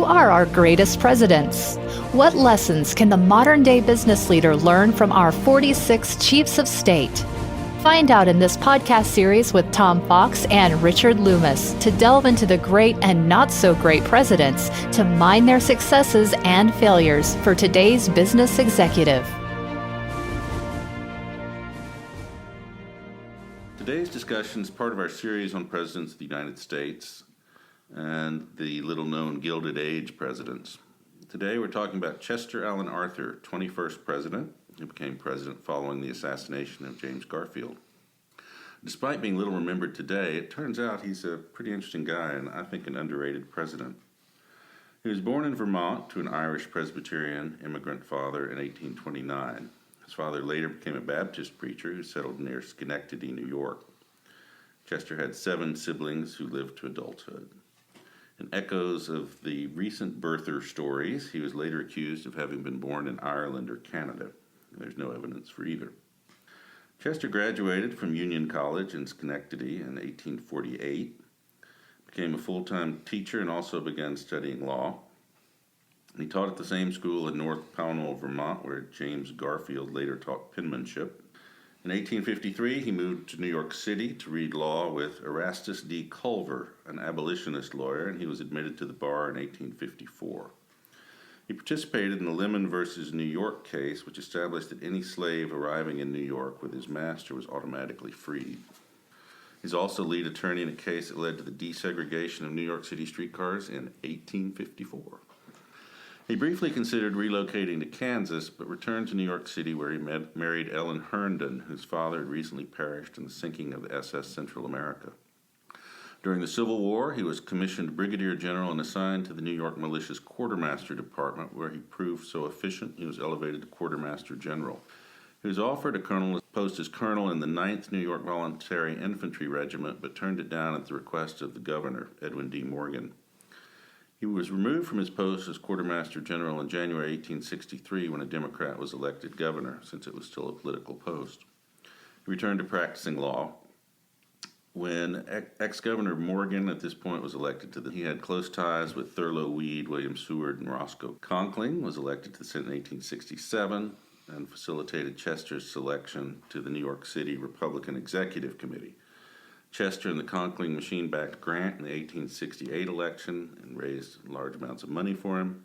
Who are our greatest presidents? What lessons can the modern-day business leader learn from our 46 chiefs of state? Find out in this podcast series with Tom Fox and Richard Lummis to delve into the great and not-so-great presidents to mine their successes and failures for today's business executive. Today's discussion is part of our series on presidents of the United States and the little-known Gilded Age Presidents. Today we're talking about Chester Alan Arthur, 21st president, who became president following the assassination of James Garfield. Despite being little remembered today, it turns out he's a pretty interesting guy and I think an underrated president. He was born in Vermont to an Irish Presbyterian immigrant father in 1829. His father later became a Baptist preacher who settled near Schenectady, New York. Chester had 7 siblings who lived to adulthood. In echoes of the recent birther stories, he was later accused of having been born in Ireland or Canada. There's no evidence for either. Chester graduated from Union College in Schenectady in 1848, became a full-time teacher, and also began studying law. He taught at the same school in North Pownell, Vermont, where James Garfield later taught penmanship. In 1853, he moved to New York City to read law with Erastus D. Culver, an abolitionist lawyer, and he was admitted to the bar in 1854. He participated in the Lemon versus New York case, which established that any slave arriving in New York with his master was automatically freed. He's also lead attorney in a case that led to the desegregation of New York City streetcars in 1854. He briefly considered relocating to Kansas, but returned to New York City where he married Ellen Herndon, whose father had recently perished in the sinking of the SS Central America. During the Civil War, he was commissioned brigadier general and assigned to the New York Militia's quartermaster department, where he proved so efficient he was elevated to quartermaster general. He was offered a post as colonel in the 9th New York Voluntary Infantry Regiment, but turned it down at the request of the governor, Edwin D. Morgan. He was removed from his post as quartermaster general in January 1863 when a Democrat was elected governor, since it was still a political post. He returned to practicing law. When ex-governor Morgan at this point was elected he had close ties with Thurlow Weed, William Seward, and Roscoe Conkling, was elected to the Senate in 1867 and facilitated Chester's selection to the New York City Republican Executive Committee. Chester and the Conkling machine-backed Grant in the 1868 election and raised large amounts of money for him.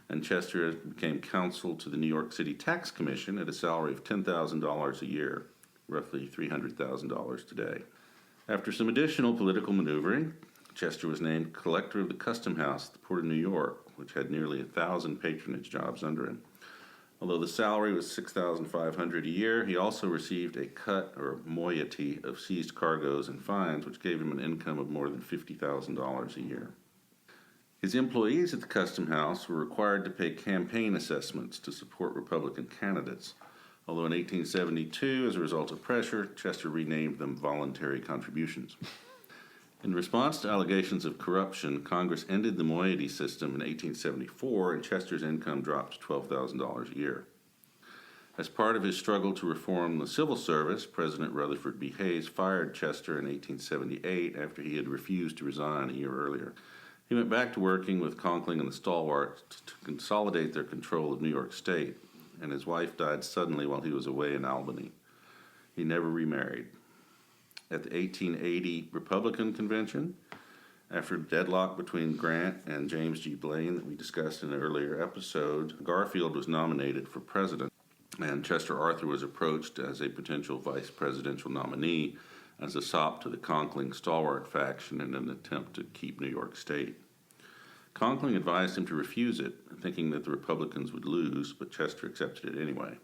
And Chester became counsel to the New York City Tax Commission at a salary of $10,000 a year, roughly $300,000 today. After some additional political maneuvering, Chester was named collector of the Custom House at the Port of New York, which had nearly 1,000 patronage jobs under him. Although the salary was $6,500 a year, he also received a cut or moiety of seized cargoes and fines, which gave him an income of more than $50,000 a year. His employees at the Custom House were required to pay campaign assessments to support Republican candidates, although in 1872, as a result of pressure, Chester renamed them voluntary contributions. In response to allegations of corruption, Congress ended the moiety system in 1874, and Chester's income dropped to $12,000 a year. As part of his struggle to reform the civil service, President Rutherford B. Hayes fired Chester in 1878 after he had refused to resign a year earlier. He went back to working with Conkling and the Stalwarts to consolidate their control of New York State, and his wife died suddenly while he was away in Albany. He never remarried. At the 1880 Republican Convention, after a deadlock between Grant and James G. Blaine that we discussed in an earlier episode, Garfield was nominated for president, and Chester Arthur was approached as a potential vice presidential nominee as a sop to the Conkling Stalwart faction in an attempt to keep New York State. Conkling advised him to refuse it, thinking that the Republicans would lose, but Chester accepted it anyway.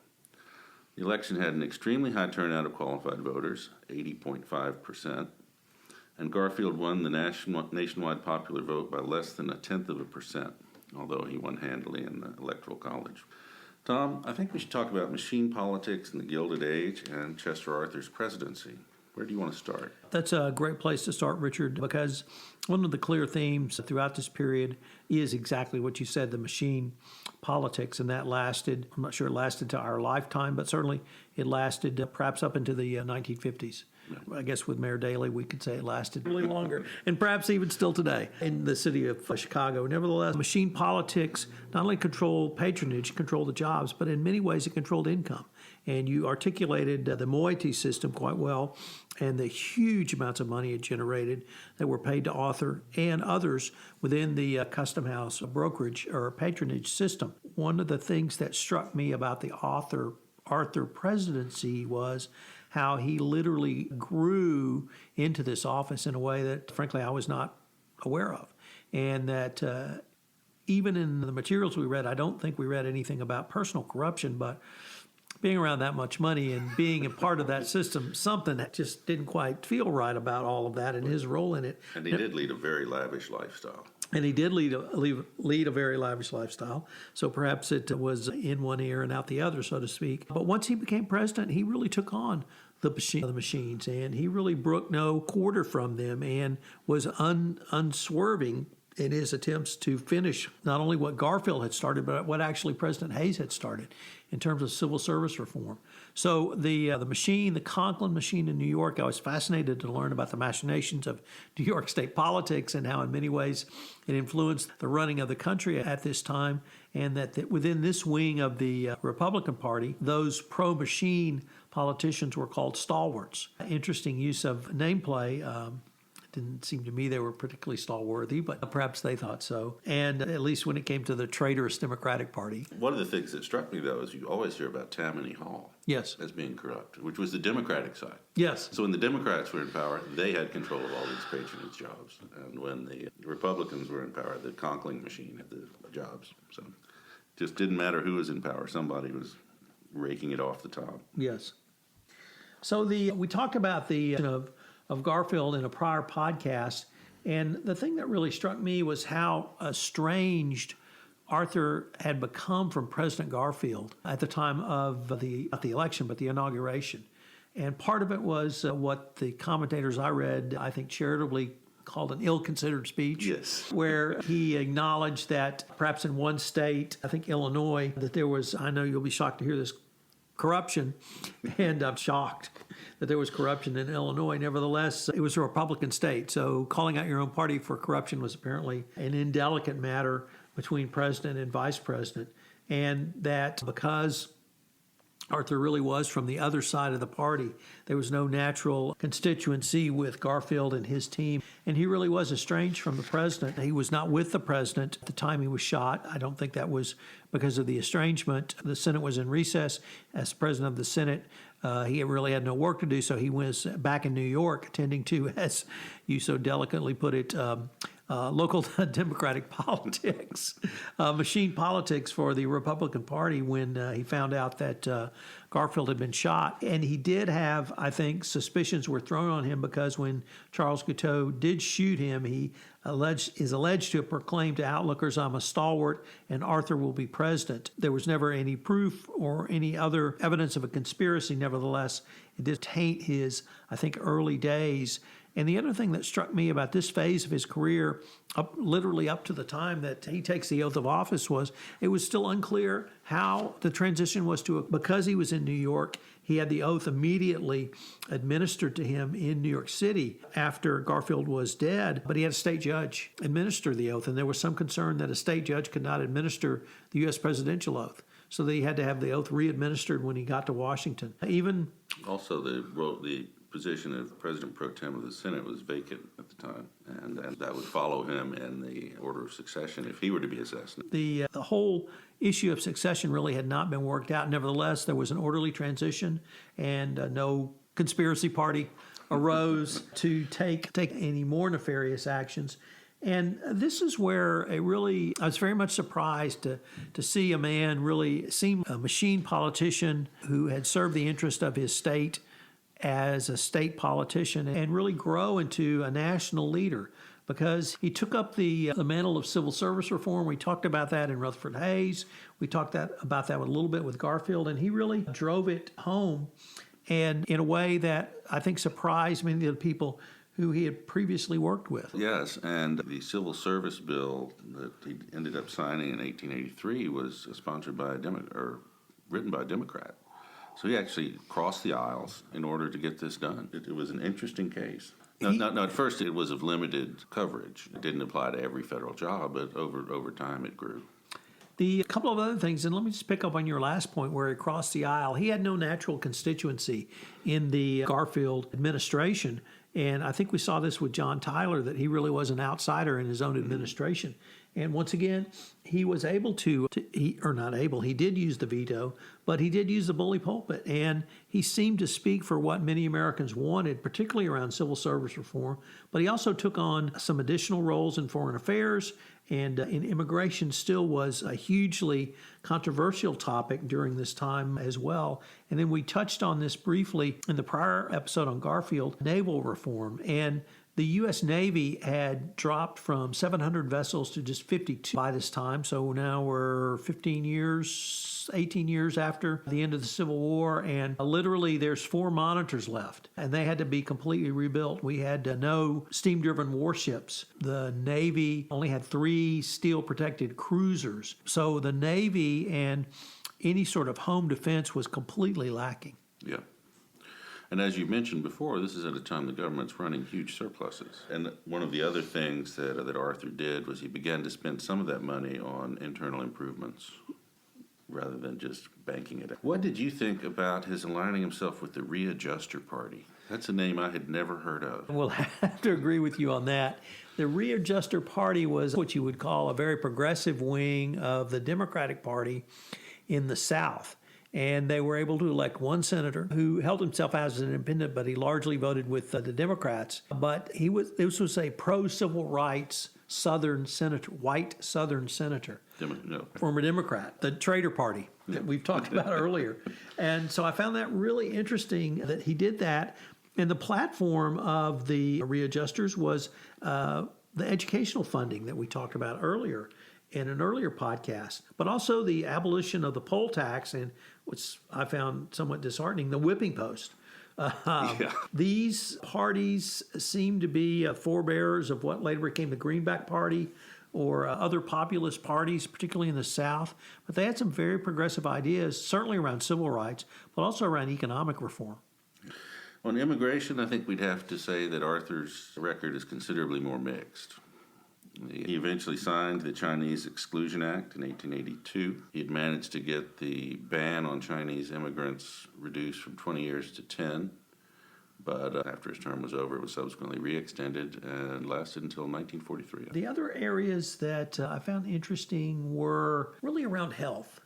The election had an extremely high turnout of qualified voters, 80.5%, and Garfield won the nationwide popular vote by less than 0.1%, although he won handily in the Electoral College. Tom, I think we should talk about machine politics in the Gilded Age and Chester Arthur's presidency. Where do you want to start? That's a great place to start, Richard, because one of the clear themes throughout this period is exactly what you said, the machine politics, and that lasted, I'm not sure it lasted to our lifetime, but certainly it lasted perhaps up into the 1950s. I guess with Mayor Daley, we could say it lasted really longer, and perhaps even still today in the city of Chicago. Nevertheless, machine politics not only controlled patronage, controlled the jobs, but in many ways it controlled income. And you articulated the moiety system quite well, and the huge amounts of money it generated that were paid to Arthur and others within the Custom House brokerage or patronage system. One of the things that struck me about the Arthur presidency was how he literally grew into this office in a way that, frankly, I was not aware of. And that even in the materials we read, I don't think we read anything about personal corruption, but being around that much money and being a part of that system, something that just didn't quite feel right about all of that and his role in it. And he did lead a very lavish lifestyle. And he did lead a very lavish lifestyle. So perhaps it was in one ear and out the other, so to speak. But once he became president, he really took on the machines, and he really brook no quarter from them and was unswerving in his attempts to finish not only what Garfield had started, but what actually President Hayes had started in terms of civil service reform. So the machine, the Conklin machine in New York, I was fascinated to learn about the machinations of New York state politics and how in many ways it influenced the running of the country at this time, and that within this wing of the Republican Party, those pro-machine politicians were called stalwarts. Interesting use of nameplay. Didn't seem to me they were particularly stalworthy, but perhaps they thought so. And at least when it came to the traitorous Democratic Party. One of the things that struck me, though, is you always hear about Tammany Hall as being corrupt, which was the Democratic side. Yes. So when the Democrats were in power, they had control of all these patronage jobs. And when the Republicans were in power, the Conklin machine had the jobs. So it just didn't matter who was in power. Somebody was raking it off the top. Yes. So we talked about the of Garfield in a prior podcast, and the thing that really struck me was how estranged Arthur had become from President Garfield at the time of not the election, but the inauguration. And part of it was what the commentators I read, I think charitably called an ill-considered speech. Yes. Where he acknowledged that perhaps in one state, I think Illinois, that there was, I know you'll be shocked to hear this, corruption, and I'm shocked that there was corruption in Illinois. Nevertheless, it was a Republican state, so calling out your own party for corruption was apparently an indelicate matter between president and vice president, and that because Arthur really was from the other side of the party, there was no natural constituency with Garfield and his team, and he really was estranged from the president. He was not with the president at the time he was shot. I don't think that was because of the estrangement. The Senate was in recess. As president of the Senate, he really had no work to do, so he was back in New York attending to, as you so delicately put it, local Democratic politics, machine politics for the Republican Party when he found out that Garfield had been shot. And he did have, I think, suspicions were thrown on him because when Charles Guiteau did shoot him, he is alleged to have proclaimed to outlookers, "I'm a stalwart and Arthur will be president." There was never any proof or any other evidence of a conspiracy. Nevertheless, it did taint his, I think, early days. And the other thing that struck me about this phase of his career, literally up to the time that he takes the oath of office, was it was still unclear how the transition was to, because he was in New York, he had the oath immediately administered to him in New York City after Garfield was dead, but he had a state judge administer the oath, and there was some concern that a state judge could not administer the U.S. presidential oath. So that he had to have the oath re-administered when he got to Washington. Even also, the position of President Pro Tem of the Senate was vacant at the time, and that would follow him in the order of succession if he were to be assassinated. The whole issue of succession really had not been worked out. Nevertheless, there was an orderly transition, and no conspiracy party arose to take any more nefarious actions. And this is where I was very much surprised to see a man really seem a machine politician who had served the interest of his state as a state politician and really grow into a national leader, because he took up the mantle of civil service reform. We talked about that in Rutherford Hayes. We talked about that a little bit with Garfield, and he really drove it home, and in a way that I think surprised many of the people who he had previously worked with. Yes, and the civil service bill that he ended up signing in 1883 was sponsored by written by a Democrat. So he actually crossed the aisles in order to get this done. It was an interesting case. Now, at first it was of limited coverage. It didn't apply to every federal job, but over time it grew. A couple of other things, and let me just pick up on your last point where he crossed the aisle. He had no natural constituency in the Garfield administration, and I think we saw this with John Tyler, that he really was an outsider in his own administration. And once again, he was able he did use the veto, but he did use the bully pulpit. And he seemed to speak for what many Americans wanted, particularly around civil service reform. But he also took on some additional roles in foreign affairs, and in immigration still was a hugely controversial topic during this time as well. And then we touched on this briefly in the prior episode on Garfield, naval reform. And the U.S. Navy had dropped from 700 vessels to just 52 by this time. So now we're 18 years after the end of the Civil War, and literally there's 4 monitors left, and they had to be completely rebuilt. We had no steam-driven warships. The Navy only had 3 steel-protected cruisers. So the Navy and any sort of home defense was completely lacking. Yeah. And as you mentioned before, this is at a time the government's running huge surpluses. And one of the other things that Arthur did was he began to spend some of that money on internal improvements rather than just banking it. What did you think about his aligning himself with the Readjuster Party? That's a name I had never heard of. Well, I have to agree with you on that. The Readjuster Party was what you would call a very progressive wing of the Democratic Party in the South. And they were able to elect one senator who held himself as an independent, but he largely voted with the Democrats. But this was a pro-civil rights Southern senator, white Southern senator, former Democrat, the Traitor Party that we've talked about earlier. And so I found that really interesting that he did that. And the platform of the Readjusters was the educational funding that we talked about earlier in an earlier podcast, but also the abolition of the poll tax and which I found somewhat disheartening, the whipping post. These parties seem to be forebearers of what later became the Greenback Party or other populist parties, particularly in the South. But they had some very progressive ideas, certainly around civil rights, but also around economic reform. On immigration, I think we'd have to say that Arthur's record is considerably more mixed. He eventually signed the Chinese Exclusion Act in 1882. He had managed to get the ban on Chinese immigrants reduced from 20 years to 10, but after his term was over, it was subsequently re-extended and lasted until 1943. The other areas that I found interesting were really around health.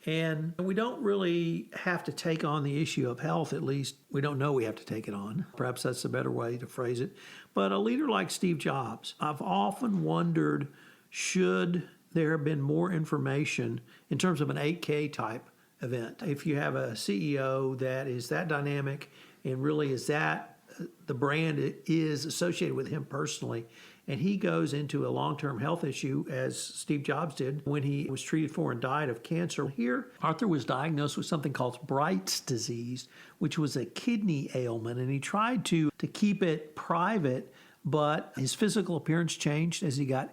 And we don't really have to take on the issue of health, at least we don't know we have to take it on. Perhaps that's a better way to phrase it. But a leader like Steve Jobs, I've often wondered, should there have been more information in terms of an 8K type event? If you have a CEO that is that dynamic and really is that the brand is associated with him personally, and he goes into a long-term health issue, as Steve Jobs did when he was treated for and died of cancer. Here, Arthur was diagnosed with something called Bright's disease, which was a kidney ailment, and he tried to keep it private, but his physical appearance changed as he got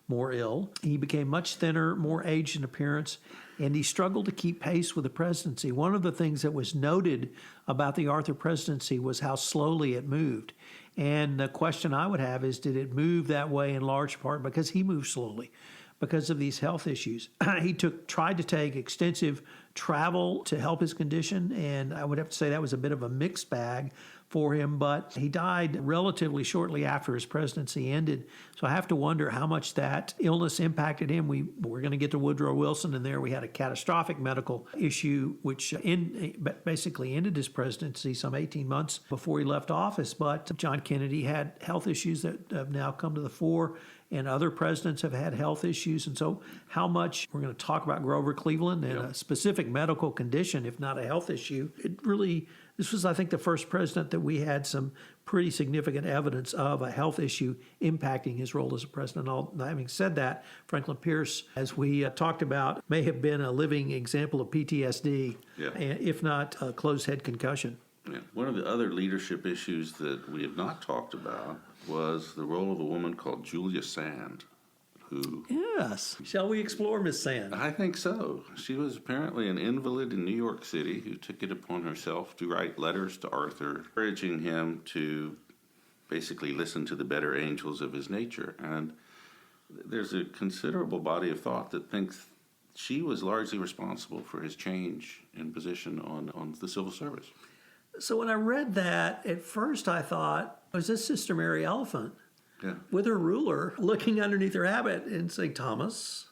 more ill. He became much thinner, more aged in appearance, and he struggled to keep pace with the presidency. One of the things that was noted about the Arthur presidency was how slowly it moved. And the question I would have is, did it move that way in large part because he moved slowly, because of these health issues? He tried to take extensive travel to help his condition, and I would have to say that was a bit of a mixed bag for him, but he died relatively shortly after his presidency ended. So I have to wonder how much that illness impacted him. We're going to get to Woodrow Wilson, and there we had a catastrophic medical issue, which basically ended his presidency some 18 months before he left office. But John Kennedy had health issues that have now come to the fore, and other presidents have had health issues. And so how much, we're going to talk about Grover Cleveland and a specific medical condition, if not a health issue. This was, I think, the first president that we had some pretty significant evidence of a health issue impacting his role as a president. Having said that, Franklin Pierce, as we talked about, may have been a living example of PTSD, if not a closed head concussion. Yeah. One of the other leadership issues that we have not talked about was the role of a woman called Julia Sand, who... Yes. Shall we explore Miss Sand? I think so. She was apparently an invalid in New York City who took it upon herself to write letters to Arthur, encouraging him to basically listen to the better angels of his nature. And there's a considerable body of thought that thinks she was largely responsible for his change in position on the civil service. So when I read that, at first I thought, was this Sister Mary Elephant? Yeah. With her ruler looking underneath her habit and saying, Thomas,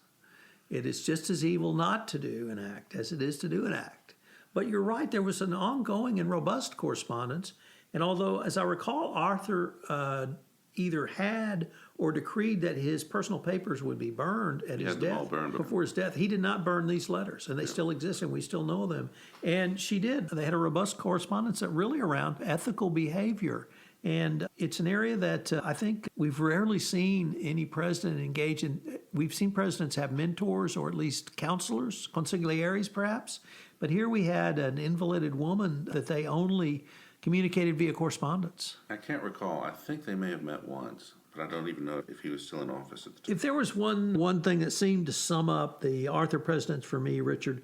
it is just as evil not to do an act as it is to do an act. But you're right, there was an ongoing and robust correspondence. And although, as I recall, Arthur either had or decreed that his personal papers would be burned at his death, before his death, he did not burn these letters, and they still exist, and we still know them. And she did. They had a robust correspondence that really around ethical behavior. And it's an area that I think we've rarely seen any president engage in. We've seen presidents have mentors or at least counselors, consiglieres perhaps. But here we had an invalided woman that they only communicated via correspondence. I can't recall. I think they may have met once, but I don't even know if he was still in office at the time. If there was one thing that seemed to sum up the Arthur presidents for me, Richard,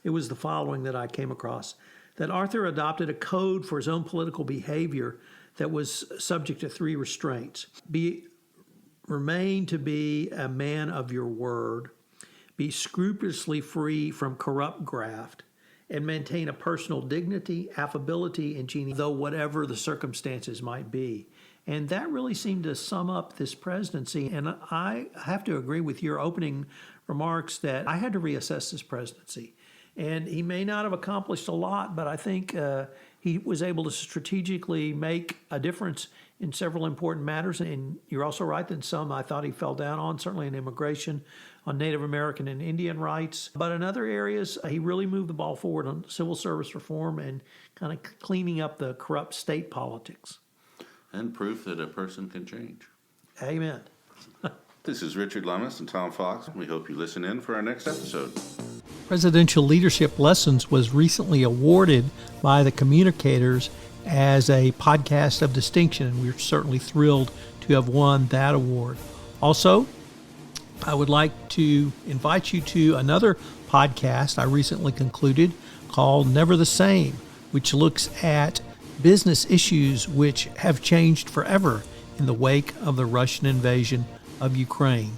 it was the following that I came across. That Arthur adopted a code for his own political behavior that was subject to 3 restraints. Remain to be a man of your word, be scrupulously free from corrupt graft, and maintain a personal dignity, affability, and geniality, though whatever the circumstances might be. And that really seemed to sum up this presidency. And I have to agree with your opening remarks that I had to reassess this presidency. And he may not have accomplished a lot, but I think he was able to strategically make a difference in several important matters. And you're also right that some I thought he fell down on, certainly in immigration, on Native American and Indian rights. But in other areas, he really moved the ball forward on civil service reform and kind of cleaning up the corrupt state politics. And proof that a person can change. Amen. This is Richard Lummis and Tom Fox. We hope you listen in for our next episode. Presidential Leadership Lessons was recently awarded by the Communicators as a podcast of distinction, and we're certainly thrilled to have won that award. Also, I would like to invite you to another podcast I recently concluded called Never the Same, which looks at business issues which have changed forever in the wake of the Russian invasion of Ukraine.